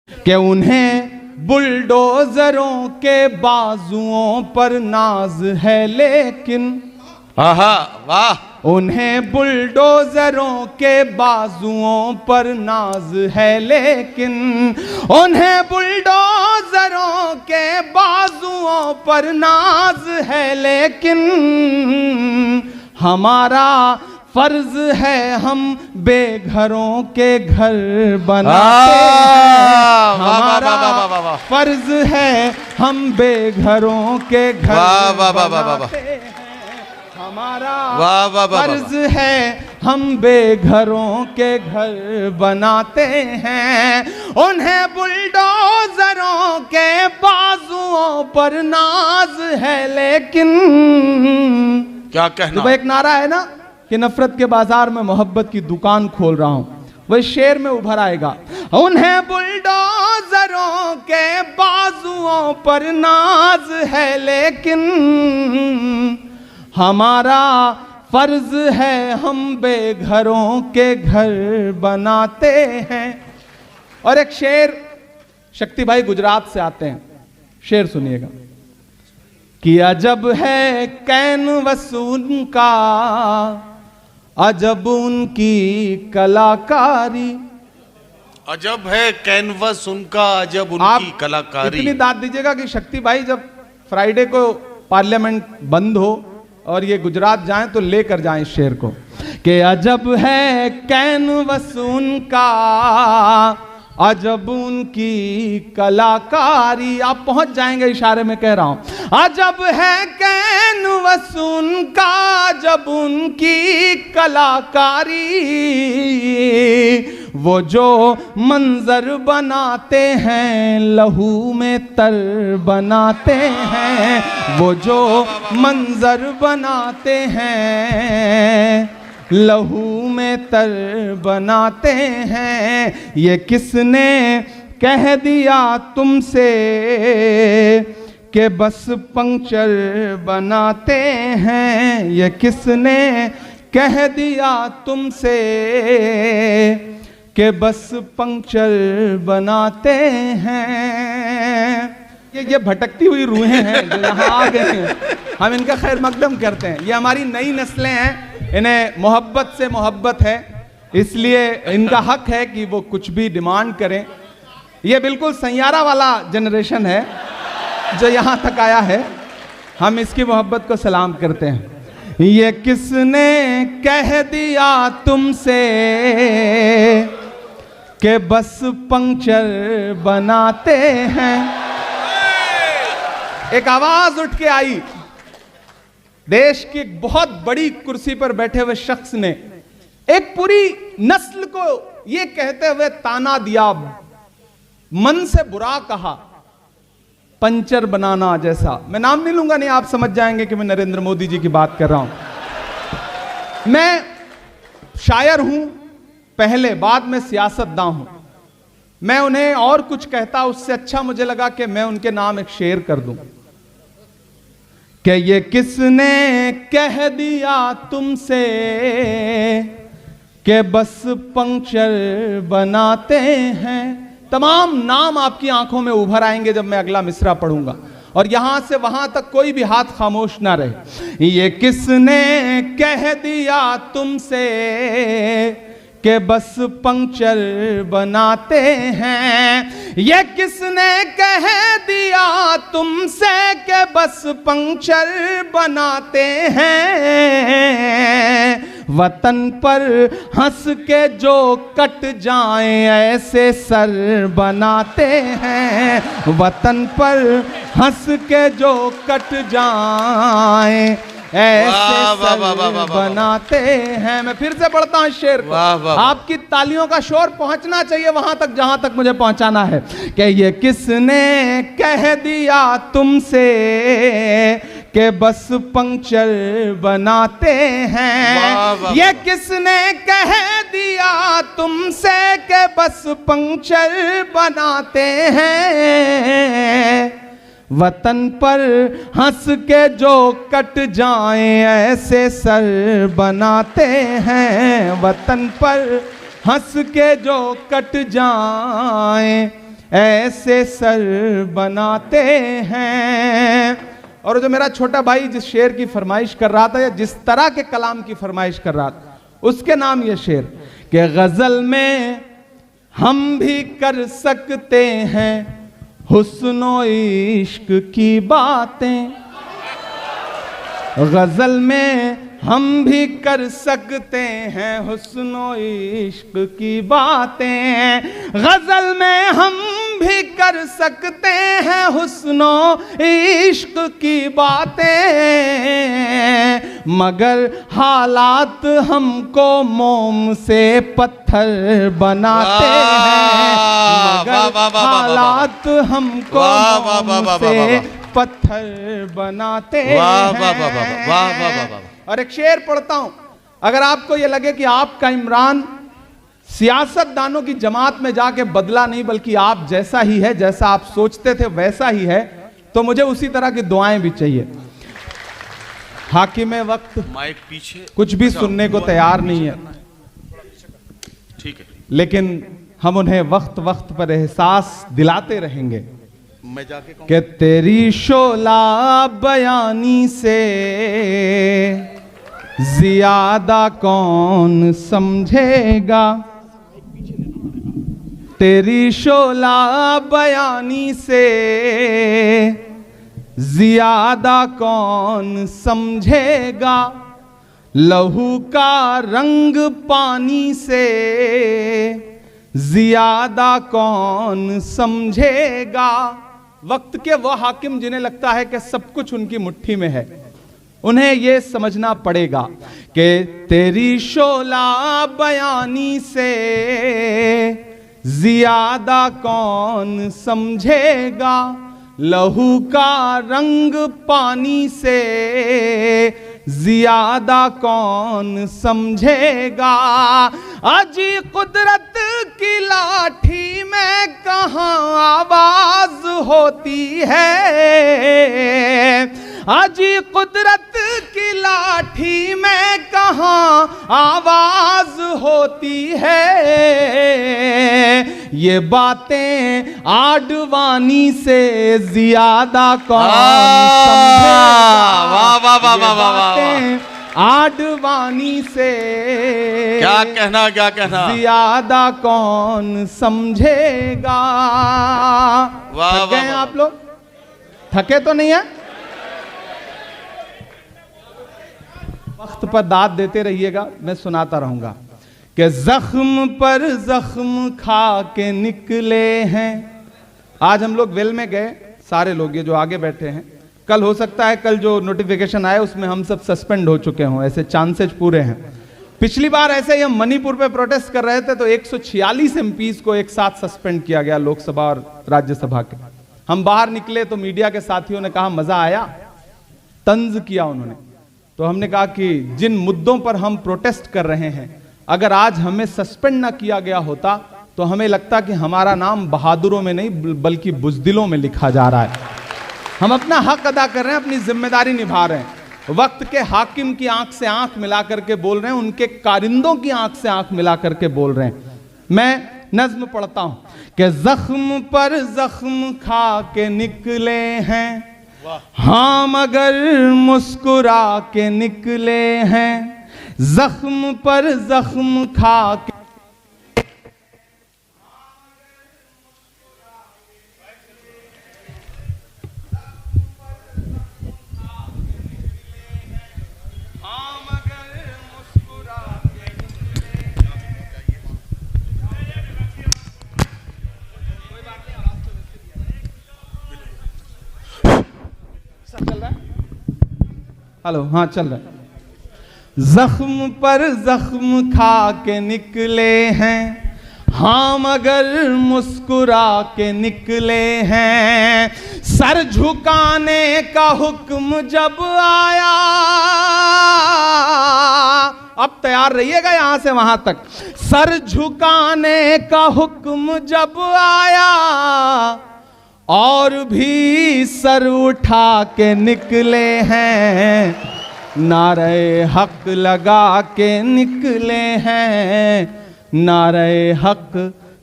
कि उन्हें बुलडोजरों के बाजुओं पर नाज है लेकिन, आहा वाह, उन्हें बुलडोजरों के बाजुओं पर नाज है लेकिन, उन्हें बुलडोजरों के बाजुओं पर नाज है लेकिन, हमारा फर्ज है हम बेघरों के घर बनाते हैं। हमारा फर्ज है हम बेघरों के घर बनाते हैं। हमारा फर्ज है हम बेघरों के घर बनाते हैं। उन्हें बुलडोजरों के बाजुओं पर नाज है लेकिन, क्या कहना। तो एक नारा है ना कि नफरत के बाजार में मोहब्बत की दुकान खोल रहा हूं, वह शेर में उभर आएगा। उन्हें बुलडोजरों के बाजुओं पर नाज है लेकिन, हमारा फर्ज है हम बेघरों के घर बनाते हैं। और एक शेर, शक्ति भाई गुजरात से आते हैं, शेर सुनिएगा कि अजब है कैनवस उनका, अजब उनकी कलाकारी। अजब है कैनवस उनका, अजब उनकी कलाकारी। इतनी दाद दीजिएगा कि शक्ति भाई जब फ्राइडे को पार्लियामेंट बंद हो और ये गुजरात जाएं तो लेकर जाएं इस शेर को कि अजब है कैनवस उनका, अजब उनकी कलाकारी। आप पहुंच जाएंगे, इशारे में कह रहा हूं। अजब है कैनवस उनका, अजब उनकी कलाकारी। वो जो मंजर बनाते हैं लहू में तर बनाते हैं। वो जो मंजर बनाते हैं लहू में तर बनाते हैं। ये किसने कह दिया तुमसे कि बस पंक्चर बनाते हैं। ये किसने कह दिया तुमसे कि बस पंक्चर बनाते हैं। ये भटकती हुई रूहें हैं जो यहाँ आ गए हैं, हम इनका खैर मकदम करते हैं। ये हमारी नई नस्लें हैं, इन्हें मोहब्बत से मोहब्बत है, इसलिए इनका हक है कि वो कुछ भी डिमांड करें। ये बिल्कुल सैयारा वाला जनरेशन है जो यहाँ तक आया है, हम इसकी मोहब्बत को सलाम करते हैं। ये किसने कह दिया तुमसे कि बस पंक्चर बनाते हैं। एक आवाज उठ के आई, देश की एक बहुत बड़ी कुर्सी पर बैठे हुए शख्स ने एक पूरी नस्ल को यह कहते हुए ताना दिया, मन से बुरा कहा, पंचर बनाना जैसा। मैं नाम नहीं लूंगा, नहीं आप समझ जाएंगे कि मैं नरेंद्र मोदी जी की बात कर रहा हूं। मैं शायर हूं पहले, बाद में सियासतदान हूं। मैं उन्हें और कुछ कहता, उससे अच्छा मुझे लगा कि मैं उनके नाम एक शेर कर दूं कि ये किसने कह दिया तुमसे कि बस पंक्चर बनाते हैं। तमाम नाम आपकी आंखों में उभर आएंगे जब मैं अगला मिसरा पढ़ूंगा, और यहां से वहां तक कोई भी हाथ खामोश ना रहे। ये किसने कह दिया तुमसे कि बस पंक्चर बनाते हैं। ये किसने कह दिया तुमसे कि बस पंक्चर बनाते हैं। वतन पर हंस के जो कट जाएं ऐसे सर बनाते हैं। वतन पर हंस के जो कट जाएं ऐसे सर बनाते हैं। मैं फिर से पढ़ता हूं शेर को, आपकी तालियों का शोर पहुंचना चाहिए वहां तक जहां तक मुझे पहुंचाना है कि ये किसने कह दिया तुमसे कि बस पंक्चर बनाते हैं। ये किसने कह दिया तुमसे कि बस पंक्चर बनाते हैं। वतन पर हंस के जो कट जाएं ऐसे सर बनाते हैं। वतन पर हंस के जो कट जाएं ऐसे सर बनाते हैं। और जो मेरा छोटा भाई जिस शेर की फरमाइश कर रहा था या जिस तरह के कलाम की फरमाइश कर रहा था, उसके नाम ये शेर कि गजल में हम भी कर सकते हैं हुस्नो इश्क की बातें, गजल में हम भी कर सकते हैं हुस्नो इश्क की बातें, गजल में हम भी कर सकते हैं हुस्नो इश्क की बातें, मगर हालात हमको मोम से पत्थर बनाते हैं, मगर हालात हमको मोम से पत्थर बनाते हैं। और एक शेर पढ़ता हूं, अगर आपको यह लगे कि आपका इमरान सियासतदानों की जमात में जाके बदला नहीं बल्कि आप जैसा ही है, जैसा आप सोचते थे वैसा ही है, तो मुझे उसी तरह की दुआएं भी चाहिए। हाकिम वक्त माइक पीछे कुछ भी सुनने को तैयार नहीं है, ठीक है, लेकिन हम उन्हें वक्त वक्त पर एहसास दिलाते रहेंगे मैं जाके कि तेरी शोला बयानी से ज्यादा कौन समझेगा, तेरी शोला बयानी से ज्यादा कौन समझेगा, लहू का रंग पानी से ज्यादा कौन समझेगा। वक्त के वो हाकिम जिन्हें लगता है कि सब कुछ उनकी मुट्ठी में है, उन्हें यह समझना पड़ेगा कि तेरी शोला बयानी से ज्यादा कौन समझेगा, लहू का रंग पानी से ज्यादा कौन समझेगा। अजी कुदरत की लाठी में कहाँ आवाज होती है, अजी कुदरत की लाठी में कहाँ आवाज होती है, ये बातें आडवाणी से ज्यादा कौन समझेगा। वाह वाह वाह वाह वाह, आडवाणी से क्या कहना क्या कहना, ज्यादा कौन समझेगा। वाह थक गए हैं वाह, आप लोग? थके तो नहीं है? वक्त पर दाद देते रहिएगा, मैं सुनाता रहूंगा कि जख्म पर जख्म खा के निकले हैं। आज हम लोग वेल में गए, सारे लोग ये जो आगे बैठे हैं, कल हो सकता है कल जो नोटिफिकेशन आए उसमें हम सब सस्पेंड हो चुके हों, ऐसे चांसेस पूरे हैं। पिछली बार ऐसे ही हम मणिपुर पे प्रोटेस्ट कर रहे थे तो 146 एमपीज को एक साथ सस्पेंड किया गया, लोकसभा और राज्यसभा के। हम बाहर निकले तो मीडिया के साथियों ने कहा मजा आया, तंज किया उन्होंने। तो हमने कहा कि जिन मुद्दों पर हम प्रोटेस्ट कर रहे हैं, अगर आज हमें सस्पेंड ना किया गया होता तो हमें लगता कि हमारा नाम बहादुरों में नहीं बल्कि बुजदिलों में लिखा जा रहा है। हम अपना हक अदा कर रहे हैं, अपनी जिम्मेदारी निभा रहे हैं। वक्त के हाकिम की आंख से आंख मिला करके बोल रहे हैं, उनके कारिंदों की आंख से आंख मिला करके बोल रहे हैं। मैं नज्म पढ़ता हूं कि जख्म पर जख्म खा के निकले हैं, हाँ मगर मुस्कुरा के निकले हैं। जख्म पर जख्म खा के चल रहा है? हेलो, हाँ चल रहा है। जख्म पर जख्म खा के निकले हैं, हाँ मगर मुस्कुरा के निकले हैं। सर झुकाने का हुक्म जब आया, अब तैयार रहिएगा यहां से वहां तक। सर झुकाने का हुक्म जब आया और भी सर उठा के निकले हैं, नारे हक लगा के निकले हैं, नारे हक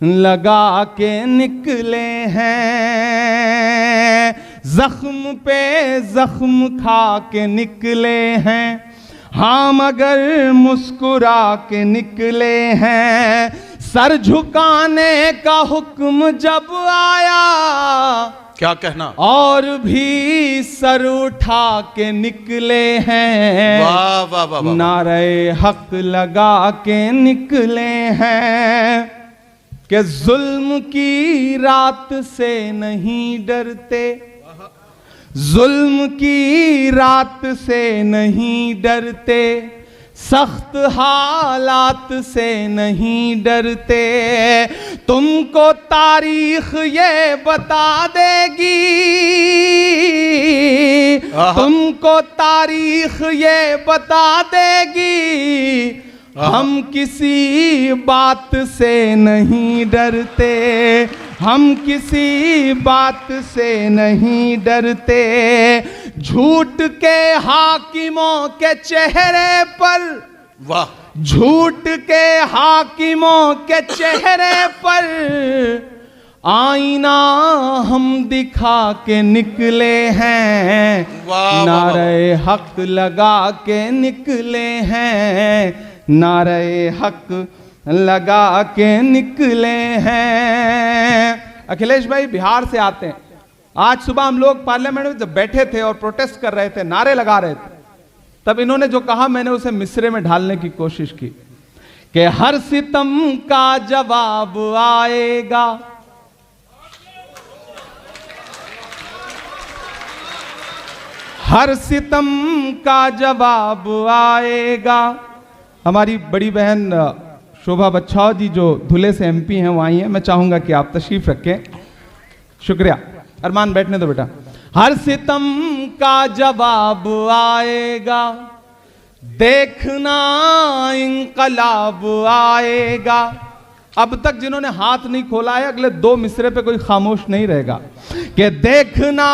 लगा के निकले हैं, जख्म पे जख्म खा के निकले हैं, हाँ मगर मुस्कुरा के निकले हैं। सर झुकाने का हुक्म जब आया, क्या कहना, और भी सर उठा के निकले हैं। वाह वाह वाह वाह। नारे हक लगा के निकले हैं कि जुल्म की रात से नहीं डरते, जुल्म की रात से नहीं डरते, सख्त हालात से नहीं डरते। तुमको तारीख ये बता देगी, तुमको तारीख ये बता देगी, हम किसी बात से नहीं डरते, हम किसी बात से नहीं डरते। झूठ के हाकिमों के चेहरे पर, वाह, झूठ के हाकिमों के चेहरे पर आईना हम दिखा के निकले हैं। नारे हक लगा के निकले हैं, नारे हक लगा के निकले हैं। अखिलेश भाई बिहार से आते हैं। आज सुबह हम लोग पार्लियामेंट में जब बैठे थे और प्रोटेस्ट कर रहे थे, नारे लगा रहे थे, तब इन्होंने जो कहा मैंने उसे मिसरे में ढालने की कोशिश की कि हर सितम का जवाब आएगा, हर सितम का जवाब आएगा। हमारी बड़ी बहन शोभा बच्छाव जी जो धुले से एमपी हैं वो आई हैं, मैं चाहूंगा कि आप तशरीफ रखें। शुक्रिया। अरमान बैठने दो बेटा। हर सितम का जवाब आएगा, देखना इंकलाब आएगा। अब तक जिन्होंने हाथ नहीं खोला है अगले 2 मिसरे पे कोई खामोश नहीं रहेगा कि देखना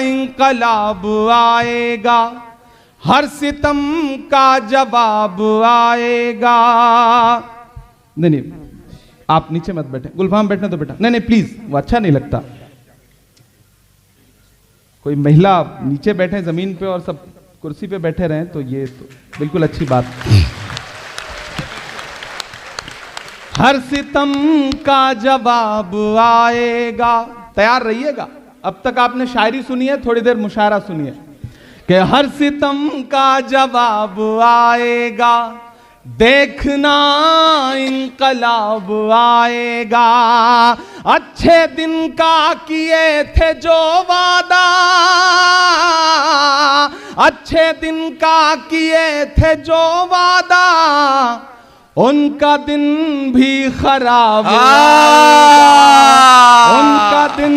इंकलाब आएगा, हर सितम का जवाब आएगा। नहीं आप नीचे मत बैठे, गुलफाम बैठने दो बेटा। नहीं प्लीज, वो अच्छा नहीं लगता। कोई महिला नीचे बैठे जमीन पे और सब कुर्सी पे बैठे रहें तो ये तो बिल्कुल अच्छी बात। हर सितम का जवाब आएगा, तैयार रहिएगा। अब तक आपने शायरी सुनी है, थोड़ी देर मुशायरा सुनिए कि हर सितम का जवाब आएगा, देखना इंकलाब आएगा। अच्छे दिन का किए थे जो वादा, अच्छे दिन का किए थे जो वादा, उनका दिन भी खराब आएगा, उनका दिन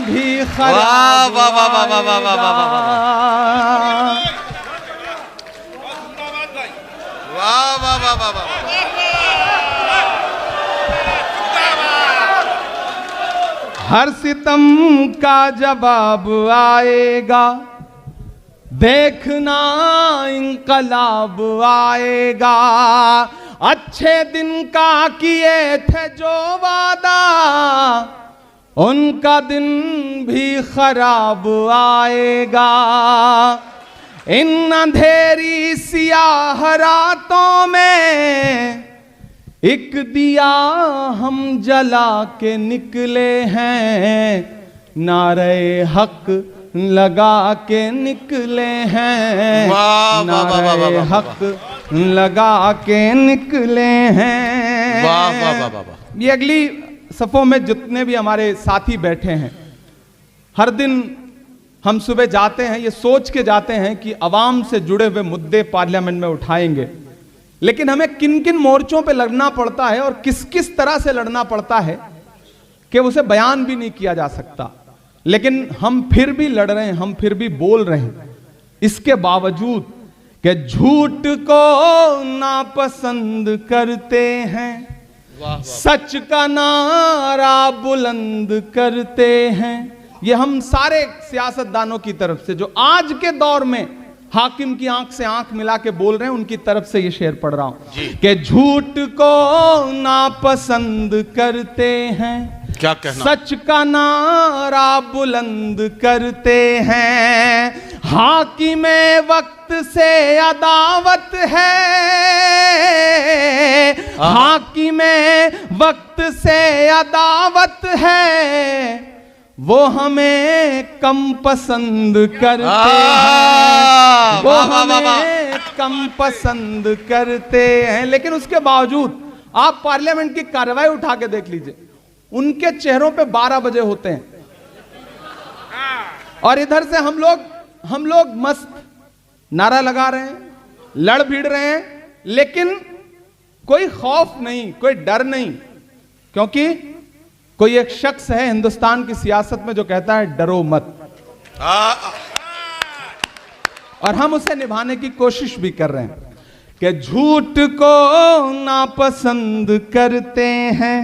भी खराब हर सितम का जवाब आएगा, देखना इंकलाब आएगा। अच्छे दिन का किए थे जो वादा, उनका दिन भी खराब आएगा। इन अंधेरी सियाह रातों में एक दिया हम जला के निकले हैं, नारे हक लगा के निकले हैं, नारे हक लगा के निकले हैं। वाह वाह वाह वाह। ये अगली सफों में जितने भी हमारे साथी बैठे हैं, हर दिन हम सुबह जाते हैं ये सोच के जाते हैं कि अवाम से जुड़े हुए मुद्दे पार्लियामेंट में उठाएंगे, लेकिन हमें किन किन मोर्चों पे लड़ना पड़ता है और किस किस तरह से लड़ना पड़ता है कि उसे बयान भी नहीं किया जा सकता। लेकिन हम फिर भी लड़ रहे हैं, हम फिर भी बोल रहे हैं, इसके बावजूद कि झूठ को नापसंद करते हैं, सच का नारा बुलंद करते हैं। ये हम सारे सियासतदानों की तरफ से जो आज के दौर में हाकिम की आंख से आंख मिला के बोल रहे हैं, उनकी तरफ से ये शेर पढ़ रहा हूं जी। कि झूठ को नापसंद करते हैं, क्या कहना, सच का नारा बुलंद करते हैं, हाकिम वक्त से अदावत है, हाकिम वक्त से अदावत है, वो हमें कम पसंद करते हैं, वो हमें कम पसंद करते हैं। लेकिन उसके बावजूद आप पार्लियामेंट की कार्रवाई उठा के देख लीजिए, उनके चेहरों पे 12 बजे होते हैं, और इधर से हम लोग मस्त नारा लगा रहे हैं, लड़ भिड़ रहे हैं, लेकिन कोई खौफ नहीं, कोई डर नहीं, क्योंकि कोई एक शख्स है हिंदुस्तान की सियासत में जो कहता है डरो मत, और हम उसे निभाने की कोशिश भी कर रहे हैं कि झूठ को नापसंद करते हैं,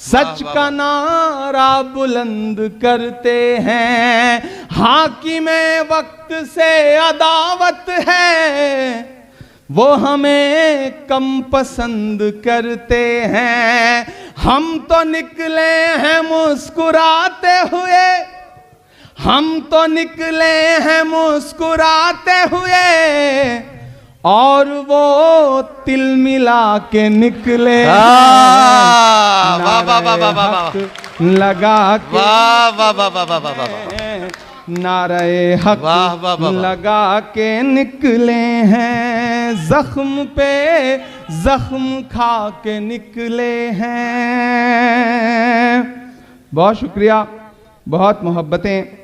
सच का नारा बुलंद करते हैं, हाकिम वक्त से अदावत है, वो हमें कम पसंद करते हैं। हम तो निकले हैं मुस्कुराते हुए, हम तो निकले हैं मुस्कुराते हुए, और वो तिल मिला के निकले लगा के, नारे हक लगा के निकले हैं, जख्म पे जख्म खा के निकले हैं। बहुत शुक्रिया, बहुत मोहब्बतें।